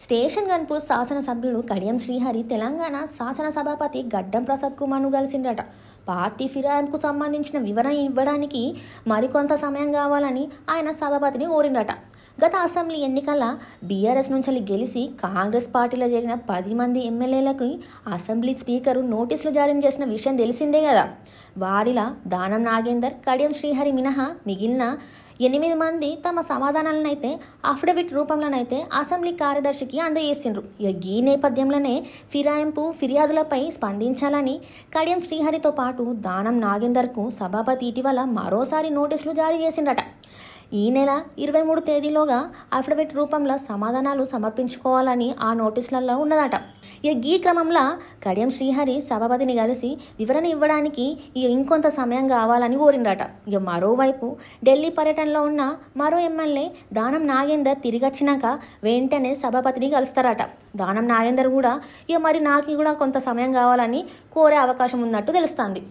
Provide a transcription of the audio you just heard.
Station Ghanpur శాసనసభ్యుడు కడియం శ్రీహరి తెలంగాణ శాసనసభాపతి గడ్డం Prasad కుమార్ను కలిసిండట. Party ఫిరాయింపుకు సంబంధించిన వివరణ ఇవ్వడానికి మరికొంత సమయం కావాలని ఆయన సభాపతిని కోరిండట. గత అసెంబ్లీ ఎన్నికల బీఆర్ఎస్ నుంచి గెలిచి కాంగ్రెస్ పార్టీలో చేరిన 10 మంది ఎమ్మెల్యేలకు అసెంబ్లీ స్పీకరు నోటీసులు జారీ చేసిన విషయం తెలిసిందే కదా. వారిలా దానం నాగేందర్, కడియం శ్రీహరి మినహా మిగిలిన 8 మంది తమ సమాధానాలనైతే అఫిడవిట్ రూపంలోనైతే అసెంబ్లీ కార్యదర్శికి అందజేసిండ్రు. ఈ నేపథ్యంలోనే ఫిర్యాదులపై స్పందించాలని కడియం శ్రీహరితో పాటు దానం నాగేందర్కు సభాపతి ఇటీవల మరోసారి నోటీసులు జారీ చేసిండట. ఈ నెల 23 తేదీలోగా అఫిడవిట్ రూపంలో సమాధానాలు సమర్పించుకోవాలని ఆ నోటీసులలో ఉన్నదట. ఈ క్రమంలో కడియం శ్రీహరి సభాపతిని కలిసి వివరణ ఇవ్వడానికి ఇంకొంత సమయం కావాలని కోరిండట. మరోవైపు ఢిల్లీ పర్యటనలో ఉన్న మరో ఎమ్మెల్యే దానం నాగేందర్ తిరిగి వచ్చినాక వెంటనే సభాపతిని కలుస్తారట. దానం నాగేందర్ కూడా మరి నాకు కూడా కొంత సమయం కావాలని కోరే అవకాశం ఉన్నట్టు తెలుస్తుంది.